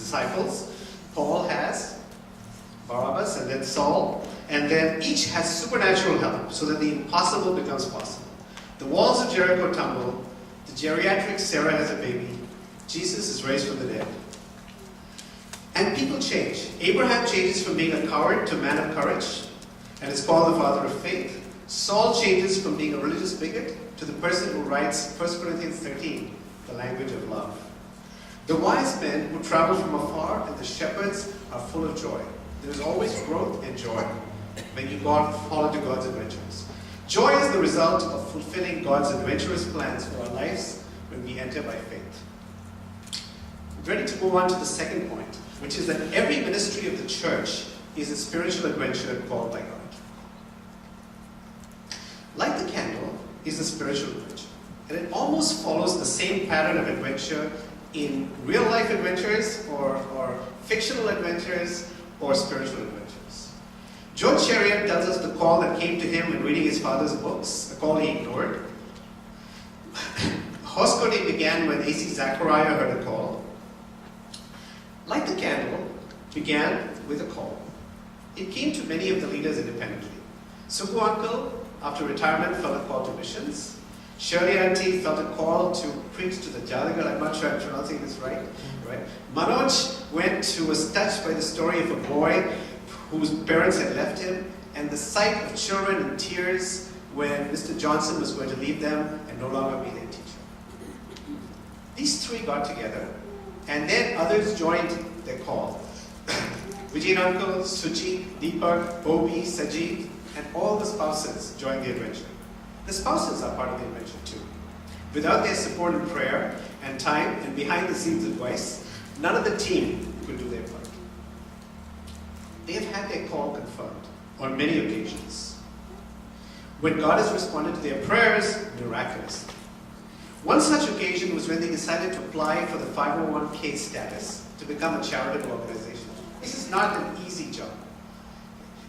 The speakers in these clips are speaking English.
disciples. Paul has Barabbas and then Saul. And then each has supernatural help so that the impossible becomes possible. The walls of Jericho tumble. The geriatric Sarah has a baby. Jesus is raised from the dead. And people change. Abraham changes from being a coward to a man of courage and is called the father of faith. Saul changes from being a religious bigot to the person who writes 1 Corinthians 13, the language of love. The wise men who travel from afar and the shepherds are full of joy. There is always growth and joy when you fall into God's adventures. Joy is the result of fulfilling God's adventurous plans for our lives when we enter by faith. We're ready to move on to the second point, which is that every ministry of the church is a spiritual adventure called by God. Light the candle is a spiritual adventure, and it almost follows the same pattern of adventure in real-life adventures or fictional adventures or spiritual adventures. George Chariot tells us the call that came to him when reading his father's books, a call he ignored. Horse coding began when A.C. Zachariah heard a call. Light the candle began with a call. It came to many of the leaders independently. Suku Uncle, after retirement, felt a call to missions. Shirley Auntie felt a call to preach to the Jaligal. I'm not sure I'm pronouncing this right. Manoj was touched by the story of a boy whose parents had left him, and the sight of children in tears when Mr. Johnson was going to leave them and no longer be their teacher. These three got together, and then others joined their call. Vijay Uncle, Suchi, Deepak, Bobby, Sajid, and all the spouses joined the adventure. The spouses are part of the adventure too. Without their support in prayer and time and behind the scenes advice, none of the team could do their part. They have had their call confirmed on many occasions. When God has responded to their prayers miraculously. One such occasion was when they decided to apply for the 501k status to become a charitable organization. This is not an easy job.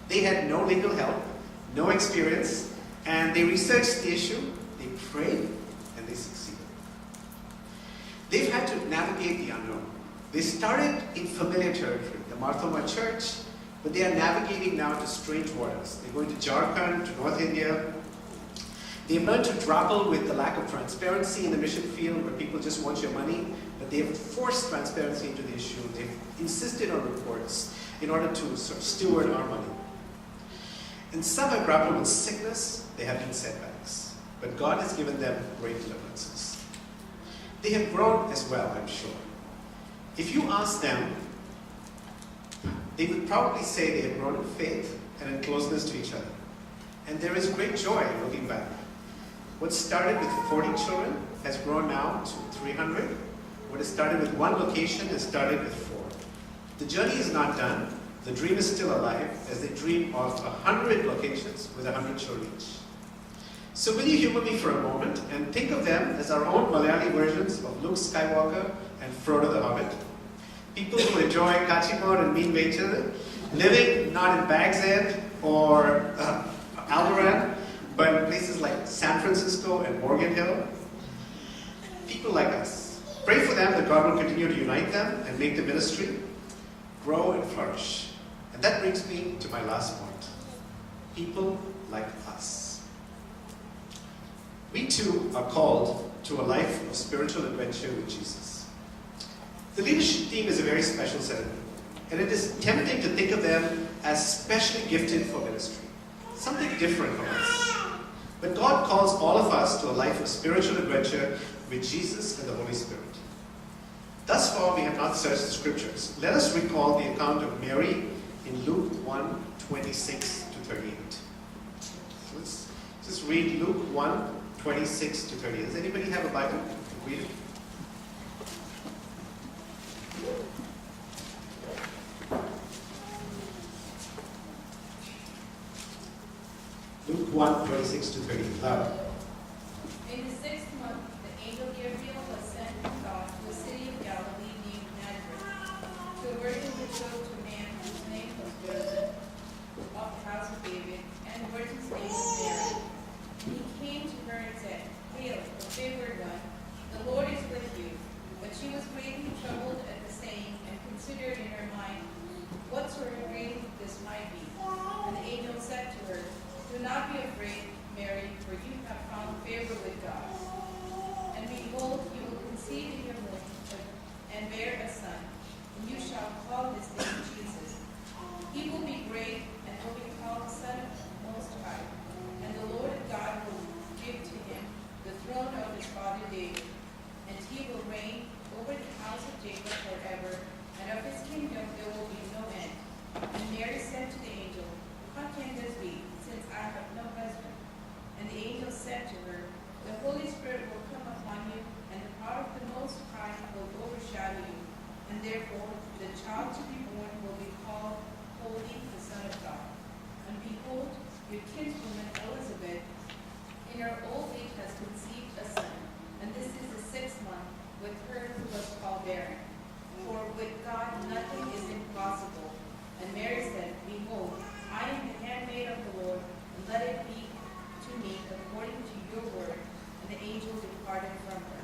They had no legal help, no experience, and they researched the issue, they prayed, and they succeeded. They've had to navigate the unknown. They started in familiar territory, the Marthoma Church, but they are navigating now to strange waters. They're going to Jharkhand, to North India. They've learned to grapple with the lack of transparency in the mission field where people just want your money, but they have forced transparency into the issue. They've insisted on reports in order to sort of steward our money. And some have grappled with sickness, they have been setbacks, but God has given them great deliverances. They have grown as well, I'm sure. If you ask them, they would probably say they have grown in faith and in closeness to each other. And there is great joy looking back. What started with 40 children has grown now to 300. What has started with one location has started with 4. The journey is not done. The dream is still alive as they dream of 100 locations with 100 children each. So will you humor me for a moment and think of them as our own Malayali versions of Luke Skywalker and Frodo the Hobbit? People who enjoy Kachimor and Mean Vechel, living not in Bag's End or Alderaan, but in places like San Francisco and Morgan Hill. People like us. Pray for them that God will continue to unite them and make the ministry grow and flourish. And that brings me to my last point. People like us. We too are called to a life of spiritual adventure with Jesus. The leadership team is a very special set of people, and it is tempting to think of them as specially gifted for ministry. Something different from us. But God calls all of us to a life of spiritual adventure with Jesus and the Holy Spirit. Thus far, we have not searched the scriptures. Let us recall the account of Mary in Luke 1, 26 to 38. So let's just read Luke 1, 26 to 38. Does anybody have a Bible? Read it. Luke 1, 26 to 38. Loud. In the 6th month, the angel Gabriel was sent from God to a city of Galilee named Nazareth, to a virgin betrothed to a man whose name was Joseph, of the house of David, and the virgin's name was Mary. He came to her and said, "Hail, the favored one, the Lord is with you." But she was greatly troubled at the saying, and considered in her mind what sort of greeting this might be. And the angel said to her, "Do not be afraid, Mary, for you have found favor with God. And behold, you will conceive in your womb and bear a son, and you shall call his name Jesus. He will be great and will be called the Son of the Most High. And the Lord God will give to him the throne of his father David, and he will reign over the house of Jacob forever, and of his kingdom there will be no end." And Mary said to the angel, "How can this be, since I have no husband?" And the angel said to her, "The Holy Spirit will come upon you, and the power of the Most High will overshadow you. And therefore the child to be born will be called Holy, the Son of God. And behold, your kinswoman Elizabeth, in her old age has conceived a son, and this is the 6th month with her who was called barren. For with God nothing is impossible." And Mary said, "Behold, I am the handmaid of the Lord, and let it be to me according to your word." And the angel departed from her.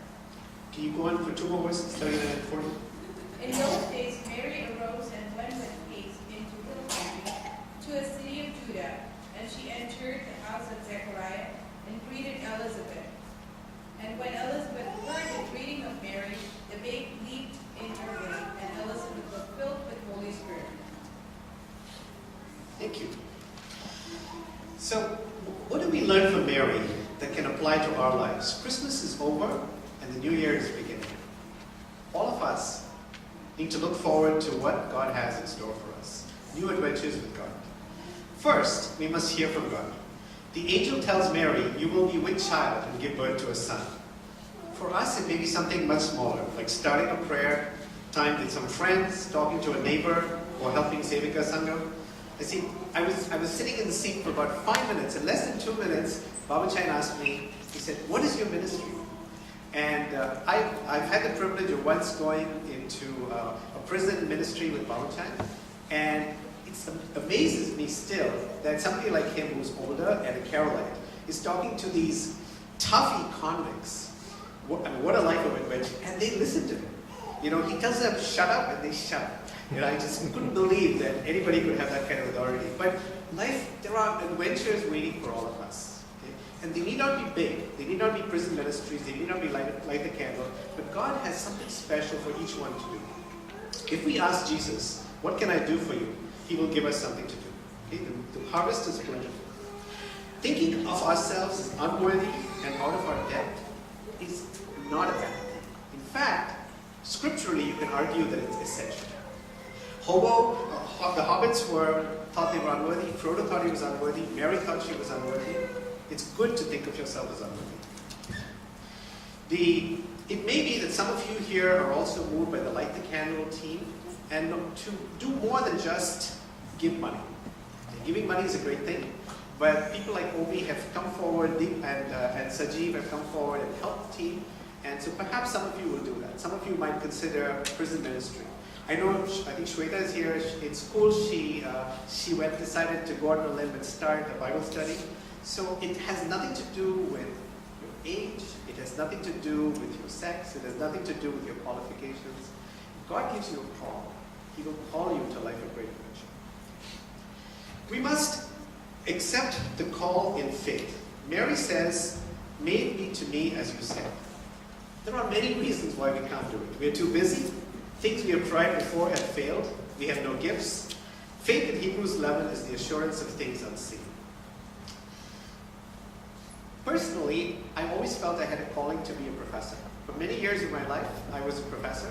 Can you go on for 2 more verses, 39 and 40? In those days Mary arose and went with haste into hill country to a city of Judah, and she entered the house of Zechariah and greeted Elizabeth. And when Elizabeth heard the greeting of Mary, the babe leaped in her womb, and Elizabeth was filled with Holy Spirit. Thank you. So, what do we learn from Mary that can apply to our lives? Christmas is over and the new year is beginning. All of us need to look forward to what God has in store for us. New adventures with God. First, we must hear from God. The angel tells Mary, "You will be with child and give birth to a son." For us, it may be something much smaller, like starting a prayer time with some friends, talking to a neighbor, or helping Sevika Sangam. I see, I was sitting in the seat for about 5 minutes, and less than 2 minutes, Baba Chain asked me, he said, "What is your ministry?" And I've had the privilege of once going into a prison ministry with Baba Chain, and it amazes me still that somebody like him who's older and a Carolite is talking to these toughy convicts. What a life of adventure. And they listen to him. You know, he tells them, "Shut up," and they shut up. You know, I just couldn't believe that anybody could have that kind of authority. But life, there are adventures waiting for all of us. Okay? And they need not be big. They need not be prison ministries. They need not be light the candle. But God has something special for each one to do. If we ask Jesus, "What can I do for you?" He will give us something to do. Okay? The harvest is plentiful. Thinking of ourselves as unworthy and out of our depth is not a bad thing. In fact, scripturally, you can argue that it's essential. The hobbits thought they were unworthy. Frodo thought he was unworthy. Mary thought she was unworthy. It's good to think of yourself as unworthy. It may be that some of you here are also moved by the Light the Candle team and to do more than just give money. Giving money is a great thing, but people like Obi have come forward and Sajeev have come forward and helped the team, and so perhaps some of you will do that. Some of you might consider prison ministry. I think Shweta is here. In school, she decided to go on a limb and start a Bible study. So it has nothing to do with your age. It has nothing to do with your sex. It has nothing to do with your qualifications. If God gives you a call, He will call you to a life of great adventure. We must accept the call in faith. Mary says, "May it be to me as you said." There are many reasons why we can't do it. We're too busy. Things we have tried before have failed. We have no gifts. Faith in Hebrews 11 is the assurance of things unseen. Personally, I always felt I had a calling to be a professor. For many years of my life, I was a professor,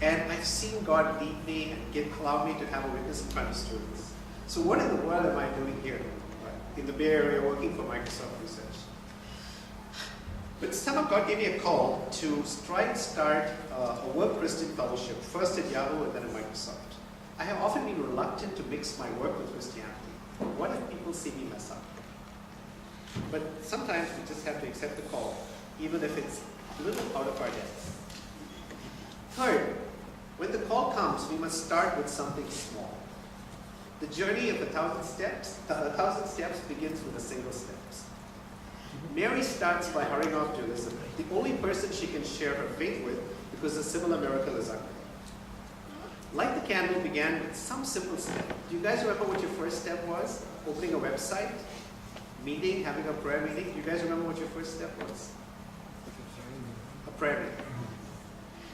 and I've seen God lead me and allow me to have a witness in front of students. So what in the world am I doing here in the Bay Area working for Microsoft Research? But somehow God gave me a call to try and start a work Christian fellowship, first at Yahoo and then at Microsoft. I have often been reluctant to mix my work with Christianity. What if people see me mess up? But sometimes we just have to accept the call, even if it's a little out of our depth. Third, when the call comes, we must start with something small. The journey of 1,000 steps begins with a single step. Mary starts by hurrying off to Elizabeth, the only person she can share her faith with, because a similar miracle is unreal. Light the Candle began with some simple step. Do you guys remember what your first step was? Opening a website, meeting, having a prayer meeting. Do you guys remember what your first step was? A prayer meeting.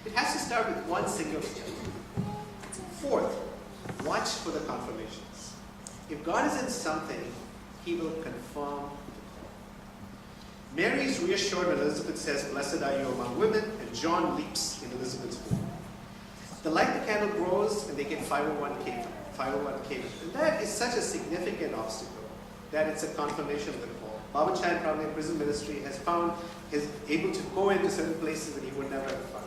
It has to start with one single step. Fourth, watch for the confirmations. If God is in something, He will confirm the call. Mary is reassured when Elizabeth says, "Blessed are you among women," and John leaps in Elizabeth's womb. The Light the Candle grows, and they get 501k. And that is such a significant obstacle that it's a confirmation of the call. Baba Chan, probably in prison ministry, has found is able to go into certain places that he would never have found.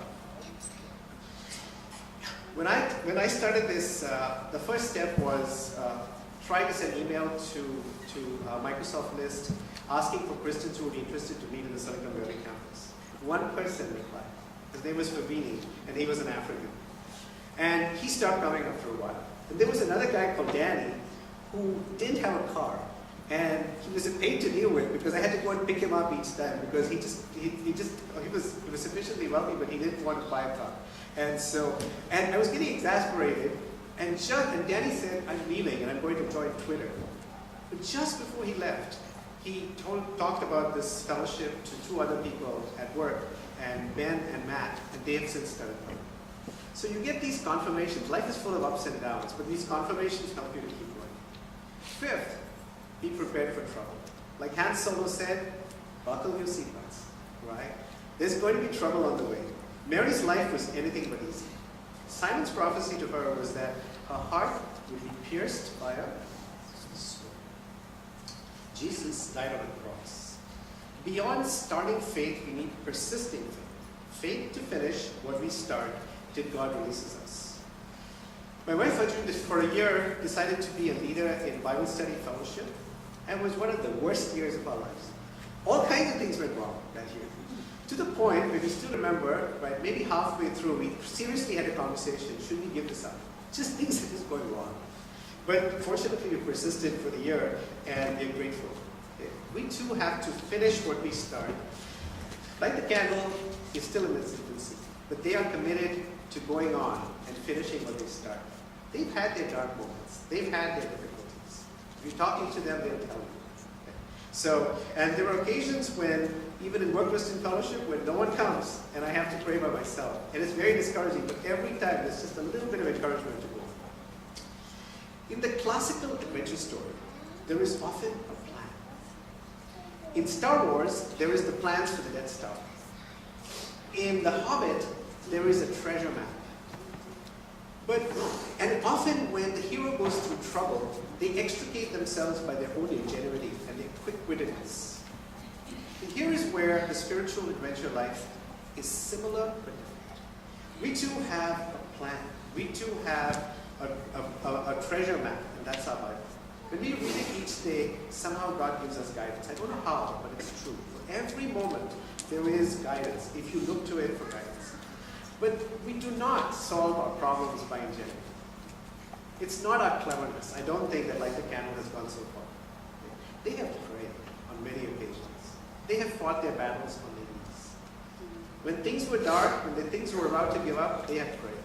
When I started this, the first step was trying to send email to Microsoft List, asking for Christians who would be interested to meet in the Silicon Valley campus. One person replied. His name was Favini, and he was an African. And he stopped coming after a while. And there was another guy called Danny who didn't have a car. And he was a pain to deal with because I had to go and pick him up each time because he was sufficiently wealthy, but he didn't want to buy a car. And I was getting exasperated. And Danny said, "I'm leaving and I'm going to join Twitter." But just before he left, he talked about this fellowship to two other people at work, and Ben and Matt, and they have since started coming. So you get these confirmations. Life is full of ups and downs, but these confirmations help you to keep going. Fifth, be prepared for trouble. Like Han Solo said, buckle your seatbelts, right? There's going to be trouble on the way. Mary's life was anything but easy. Simon's prophecy to her was that her heart would be pierced by a sword. Jesus died on a cross. Beyond starting faith, we need persisting faith. Faith to finish what we start till God releases us. My wife Arjun, for a year, decided to be a leader in Bible study fellowship, and was one of the worst years of our lives. All kinds of things went wrong that year. To the point, if you still remember, right, maybe halfway through, we seriously had a conversation, should we give this up? Just things are just going wrong. But fortunately, we persisted for the year, and we're grateful. We too have to finish what we start. Like the candle is still in its infancy, but they are committed to going on and finishing what they start. They've had their dark moments. They've had their difficulties. If you're talking to them, they'll tell you. So, and there are occasions when, even in Work Christian Fellowship, when no one comes, and I have to pray by myself. And it's very discouraging, but every time there's just a little bit of encouragement to go. In the classical adventure story, there is often a plan. In Star Wars, there is the plans for the Death Star. In The Hobbit, there is a treasure map. And often when the hero goes through trouble, they extricate themselves by their own ingenuity and their quick-wittedness. And here is where the spiritual adventure life is similar but different. We too have a plan. We too have a treasure map, and that's our Bible. When we read it each day, somehow God gives us guidance. I don't know how, but it's true. For every moment, there is guidance, if you look to it for guidance. But we do not solve our problems by ingenuity. It's not our cleverness. I don't think that Light the Candle has gone so far. They have prayed on many occasions. They have fought their battles on their knees. When things were dark, when the things were about to give up, they have prayed.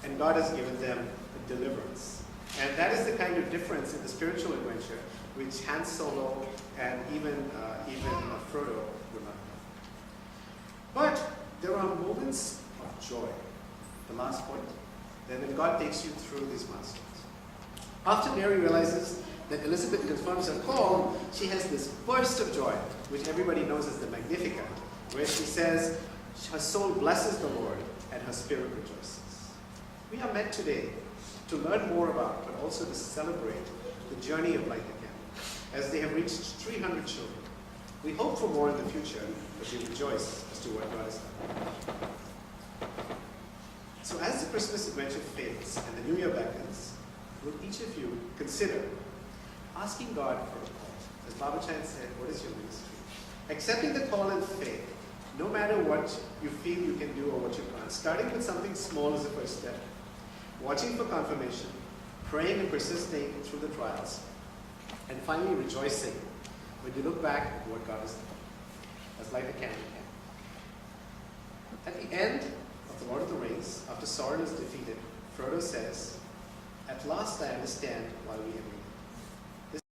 And God has given them a deliverance. And that is the kind of difference in the spiritual adventure which Han Solo and even Frodo would not have. But there are moments of joy. The last point, that when God takes you through these milestones. After Mary realizes that Elizabeth confirms her call, she has this burst of joy, which everybody knows as the Magnificat, where she says, her soul blesses the Lord and her spirit rejoices. We are meant today to learn more about, but also to celebrate the journey of Light the Candle, as they have reached 300 children. We hope for more in the future, but we rejoice as to what God has done. So as the Christmas adventure fades and the New Year beckons, will each of you consider asking God for a call? As Baba Chan said, what is your ministry? Accepting the call in faith, no matter what you feel you can do or what you plan. Starting with something small as the first step. Watching for confirmation, praying and persisting through the trials, and finally rejoicing when you look back at what God has done, as Light the Candle can. At the end of the Lord of the Rings, after Sauron is defeated, Frodo says, "At last I understand why we have been